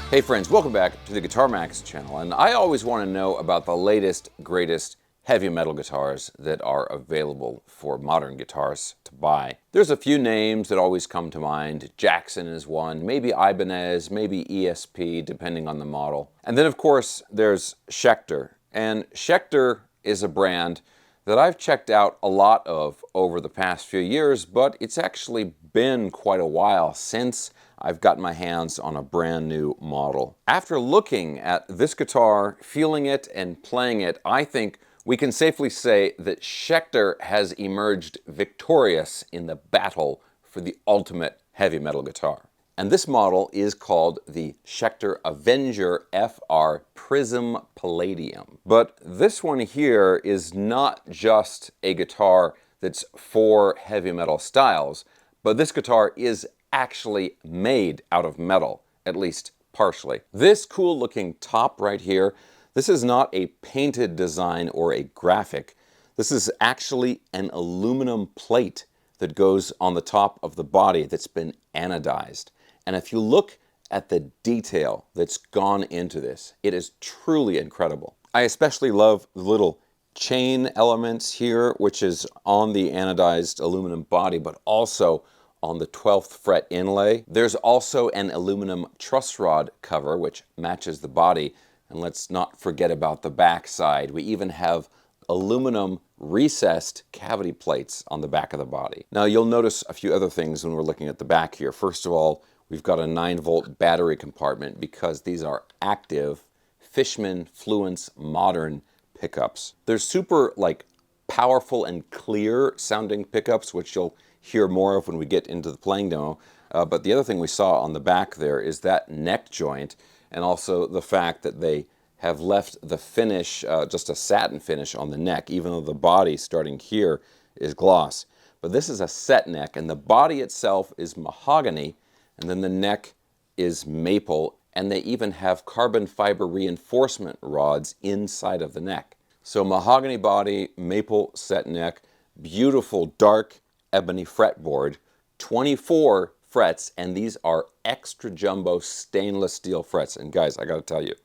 Hey friends, welcome back to the Guitar Max channel, and I always want to know about the latest, greatest heavy metal guitars that are available for modern guitarists to buy. There's a few names that always come to mind. Jackson is one, maybe Ibanez, maybe ESP, depending on the model. And then of course there's Schecter, and Schecter is a brand that I've checked out a lot of over the past few years, but it's actually been quite a while since I've got my hands on a brand new model. After looking at this guitar, feeling it, and playing it, I think we can safely say that Schecter has emerged victorious in the battle for the ultimate heavy metal guitar. And this model is called the Schecter Avenger Pryzm Palladium. But this one here is not just a guitar that's for heavy metal styles, but this guitar is actually made out of metal, at least partially. This cool looking top right here, this is not a painted design or a graphic. This is actually an aluminum plate that goes on the top of the body that's been anodized. And if you look at the detail that's gone into this, it is truly incredible. I especially love the little chain elements here, which is on the anodized aluminum body, but also on the 12th fret inlay. There's also an aluminum truss rod cover which matches the body, and let's not forget about the back side. We even have aluminum recessed cavity plates on the back of the body. Now you'll notice a few other things when we're looking at the back here. First of all, we've got a 9-volt battery compartment because these are active Fishman Fluence Modern pickups. They're super powerful and clear sounding pickups, which you'll hear more of when we get into the playing demo. But the other thing we saw on the back there is that neck joint, and also the fact that they have left the finish, just a satin finish on the neck, even though the body starting here is gloss. But this is a set neck, and the body itself is mahogany, and then the neck is maple, and they even have carbon fiber reinforcement rods inside of the neck. So mahogany body, maple set neck, beautiful dark ebony fretboard, 24 frets, and these are extra jumbo stainless steel frets. And guys, I gotta tell you,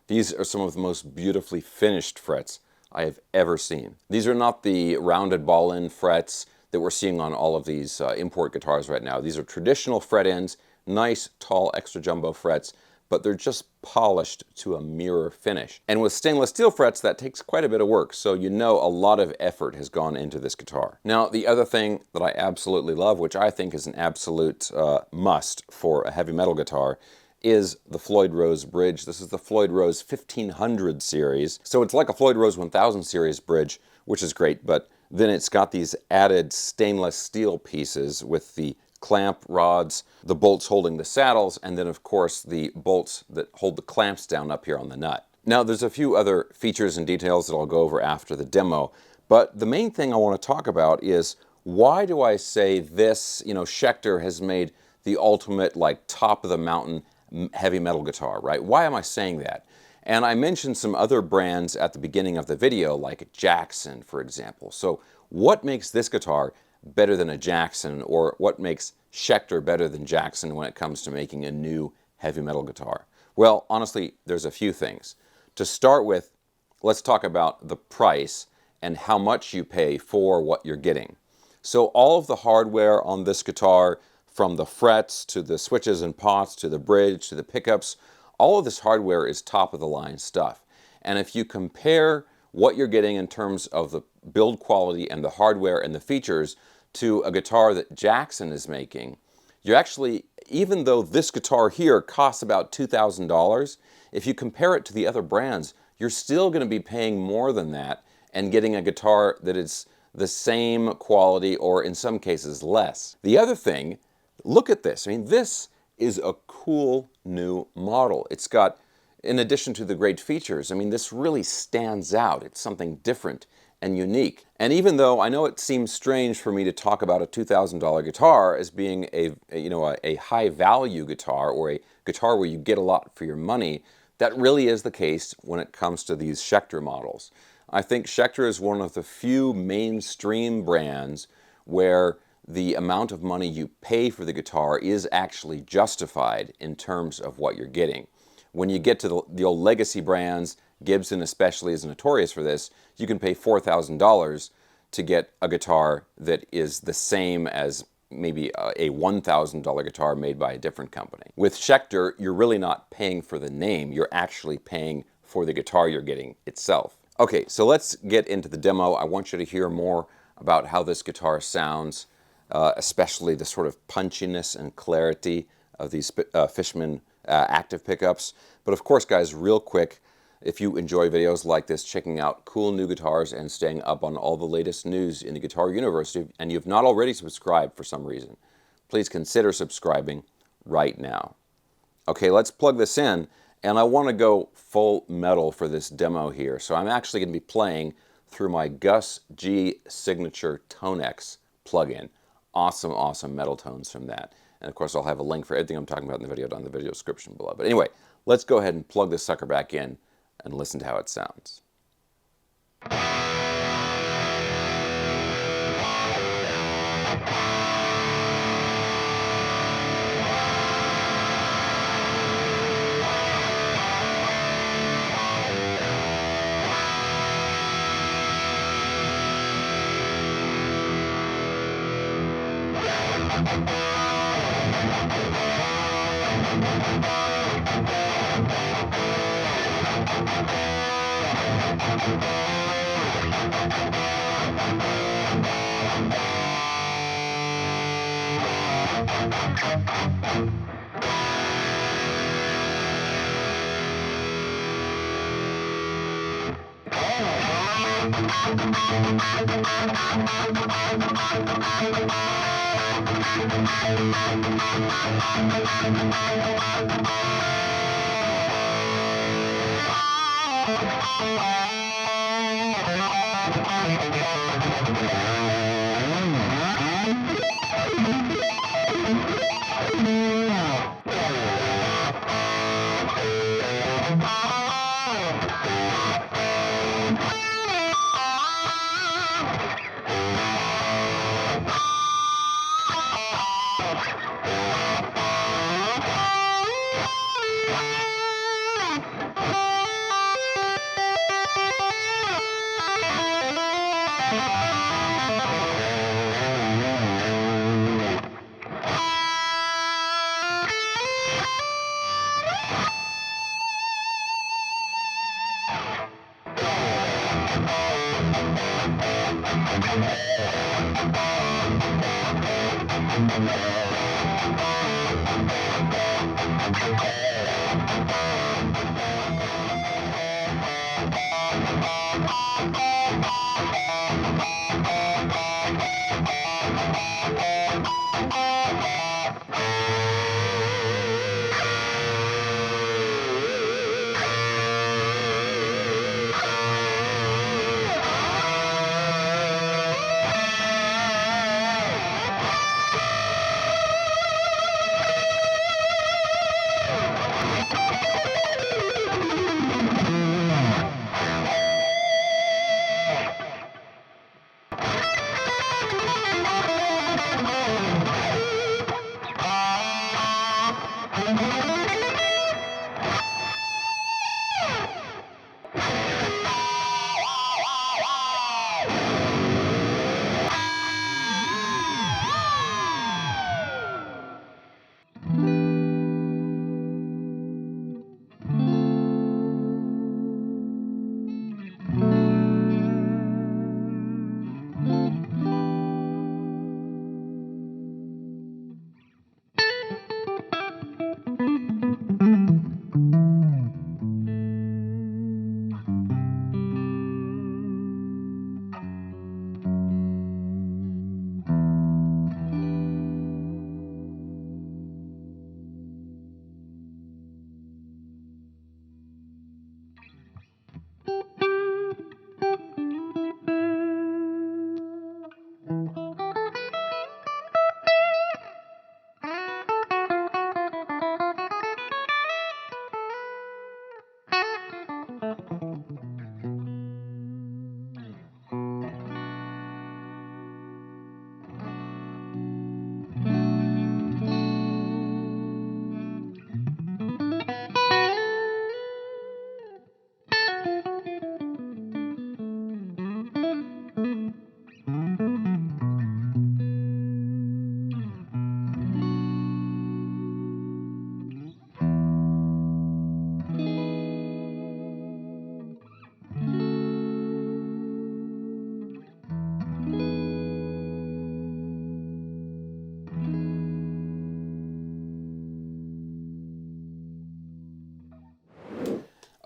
these are some of the most beautifully finished frets I have ever seen. These are not the rounded ball-end frets that we're seeing on all of these import guitars right now. These are traditional fret ends, nice, tall, extra jumbo frets, but they're just polished to a mirror finish. And with stainless steel frets, that takes quite a bit of work, so you know a lot of effort has gone into this guitar. Now, the other thing that I absolutely love, which I think is an absolute must for a heavy metal guitar, is the Floyd Rose bridge. This is the Floyd Rose 1500 series. So it's like a Floyd Rose 1000 series bridge, which is great, but then it's got these added stainless steel pieces with the clamp rods, the bolts holding the saddles, and then of course the bolts that hold the clamps down up here on the nut. Now there's a few other features and details that I'll go over after the demo, but the main thing I want to talk about is why do I say this, Schecter has made the ultimate top of the mountain heavy metal guitar, right? Why am I saying that? And I mentioned some other brands at the beginning of the video, like Jackson, for example. So what makes this guitar better than a Jackson, or what makes Schecter better than Jackson when it comes to making a new heavy metal guitar? Well, honestly, there's a few things. To start with, let's talk about the price and how much you pay for what you're getting. So all of the hardware on this guitar, from the frets to the switches and pots to the bridge to the pickups, all of this hardware is top of the line stuff. And if you compare what you're getting in terms of the build quality and the hardware and the features to a guitar that Jackson is making, you're actually, even though this guitar here costs about $2,000, if you compare it to the other brands, you're still going to be paying more than that and getting a guitar that is the same quality or in some cases less. The other thing, look at this. I mean, this is a cool new model. It's got, in addition to the great features, I mean, this really stands out. It's something different and unique. And even though I know it seems strange for me to talk about a $2,000 guitar as being a high value guitar, or a guitar where you get a lot for your money, that really is the case when it comes to these Schecter models. I think Schecter is one of the few mainstream brands where the amount of money you pay for the guitar is actually justified in terms of what you're getting. When you get to the old legacy brands, Gibson especially is notorious for this, you can pay $4,000 to get a guitar that is the same as maybe a $1,000 guitar made by a different company. With Schecter, you're really not paying for the name, you're actually paying for the guitar you're getting itself. Okay, so let's get into the demo. I want you to hear more about how this guitar sounds, especially the sort of punchiness and clarity of these Fishman active pickups. But of course, guys, real quick, if you enjoy videos like this, checking out cool new guitars and staying up on all the latest news in the guitar universe, and you've not already subscribed for some reason, please consider subscribing right now. Okay, let's plug this in, and I want to go full metal for this demo here. So I'm actually going to be playing through my Gus G Signature Tonex plugin. Awesome, awesome metal tones from that. And of course, I'll have a link for everything I'm talking about in the video down in the video description below. But anyway, let's go ahead and plug this sucker back in and listen to how it sounds.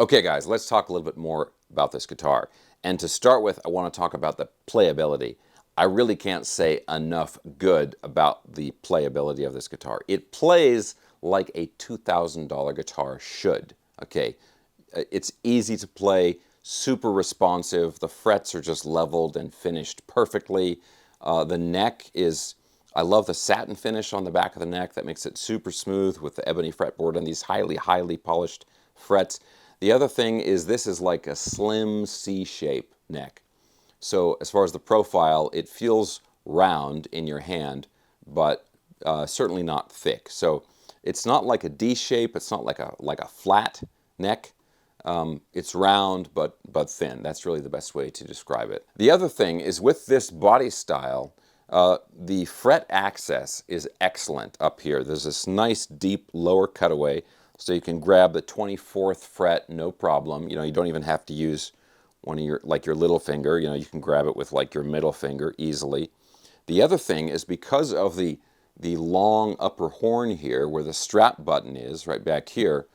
Okay guys, let's talk a little bit more about this guitar. And to start with, I want to talk about the playability. I really can't say enough good about the playability of this guitar. It plays like a $2,000 guitar should, okay? It's easy to play, super responsive. The frets are just leveled and finished perfectly. The neck is, I love the satin finish on the back of the neck. That makes it super smooth with the ebony fretboard and these highly polished frets. The other thing is this is like a slim C-shape neck. So as far as the profile, it feels round in your hand, but certainly not thick. So it's not like a D shape. It's not like a flat neck. It's round but thin. That's really the best way to describe it. The other thing is with this body style, the fret access is excellent up here. There's this nice deep lower cutaway, so you can grab the 24th fret no problem. You know, you don't even have to use one of your, like your little finger. You know, you can grab it with like your middle finger easily. The other thing is because of the long upper horn here where the strap button is right back here,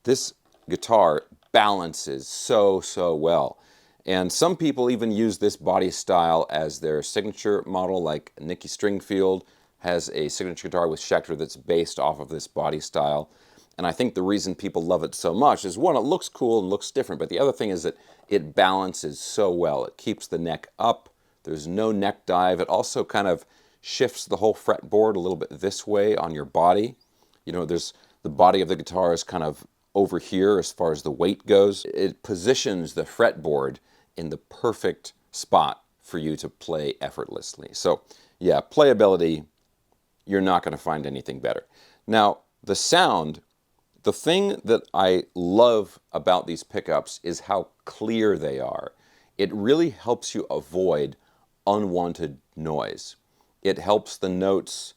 this guitar balances so well. And some people even use this body style as their signature model, like Nicky Stringfield has a signature guitar with Schecter that's based off of this body style. And I think the reason people love it so much is, one, it looks cool and looks different, but the other thing is that it balances so well. It keeps the neck up. There's no neck dive. It also kind of shifts the whole fretboard a little bit this way on your body. You know, there's the body of the guitar is kind of over here as far as the weight goes. It positions the fretboard in the perfect spot for you to play effortlessly. So yeah, playability, you're not going to find anything better. Now, the sound, the thing that I love about these pickups is how clear they are. It really helps you avoid unwanted noise. It helps the notes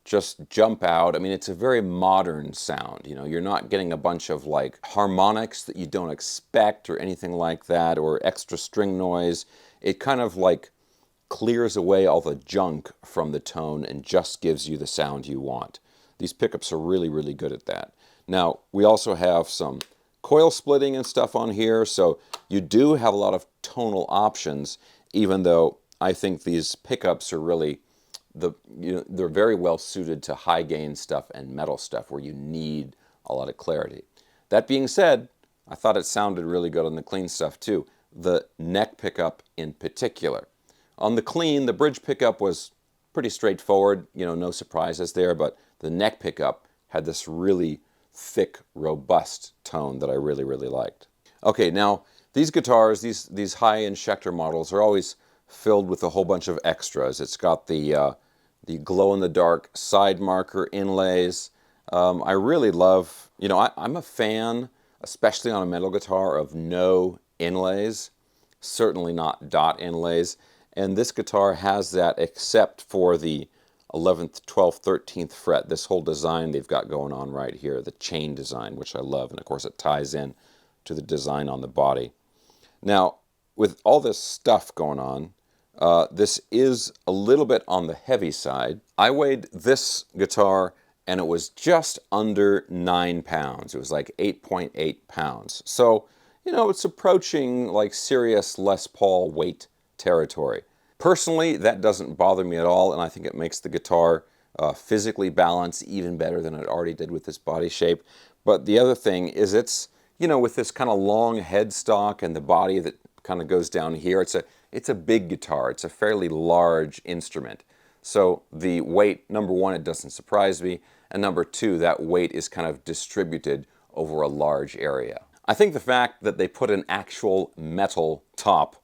just jump out. I mean, it's a very modern sound. You know, you're not getting a bunch of like harmonics that you don't expect or anything like that, or extra string noise. It kind of like clears away all the junk from the tone and just gives you the sound you want. These pickups are really good at that. Now, we also have some coil splitting and stuff on here, so you do have a lot of tonal options, even though I think these pickups are really, they're very well suited to high gain stuff and metal stuff where you need a lot of clarity. That being said, I thought it sounded really good on the clean stuff too. The neck pickup in particular. On the clean, the bridge pickup was pretty straightforward, you know, no surprises there, but the neck pickup had this really thick, robust tone that I really liked. Okay, now these guitars, these high-end Schecter models are always filled with a whole bunch of extras. It's got the glow-in-the-dark side marker inlays. I really love, you know, I'm a fan, especially on a metal guitar, of no inlays, certainly not dot inlays. And this guitar has that except for the 11th, 12th, 13th fret. This whole design they've got going on right here, the chain design, which I love. And of course it ties in to the design on the body. Now, with all this stuff going on, this is a little bit on the heavy side. I weighed this guitar and it was just under 9 pounds. It was like 8.8 pounds. So, you know, it's approaching like serious Les Paul weight territory. Personally, that doesn't bother me at all, and I think it makes the guitar physically balance even better than it already did with this body shape. But the other thing is it's, you know, with this kind of long headstock and the body that kind of goes down here, it's a big guitar. It's a fairly large instrument. So the weight, number one, it doesn't surprise me, and number two, that weight is kind of distributed over a large area. I think the fact that they put an actual metal top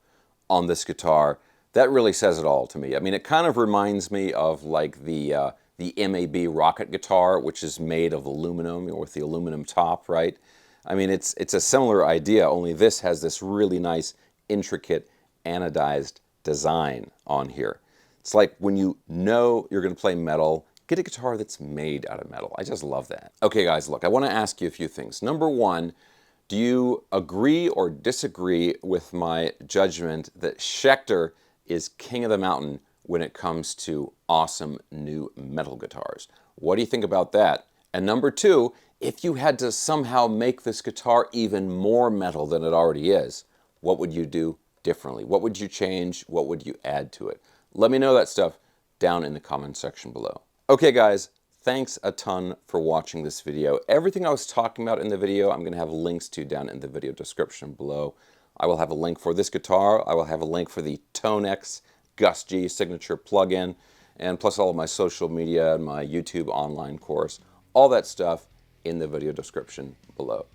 on this guitar, that really says it all to me. I mean, it kind of reminds me of like the MAB rocket guitar, which is made of aluminum, you know, with the aluminum top, right? I mean, it's a similar idea, only this has this really nice, intricate, anodized design on here. It's like when you know you're going to play metal, get a guitar that's made out of metal. I just love that. Okay, guys, look, I want to ask you a few things. Number one, do you agree or disagree with my judgment that Schecter is king of the mountain when it comes to awesome new metal guitars? What do you think about that? And number two, If you had to somehow make this guitar even more metal than it already is, what would you do differently? What would you change? What would you add to it? Let me know that stuff down in the comment section below. Okay guys, thanks a ton for watching this video. Everything I was talking about in the video, I'm going to have links to down in the video description below. I will have a link for this guitar. I will have a link for the ToneX Gus G signature plugin, and plus all of my social media and my YouTube online course. All that stuff in the video description below.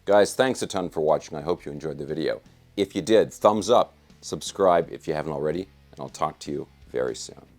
Guys, thanks a ton for watching. I hope you enjoyed the video. If you did, thumbs up, subscribe if you haven't already, and I'll talk to you very soon.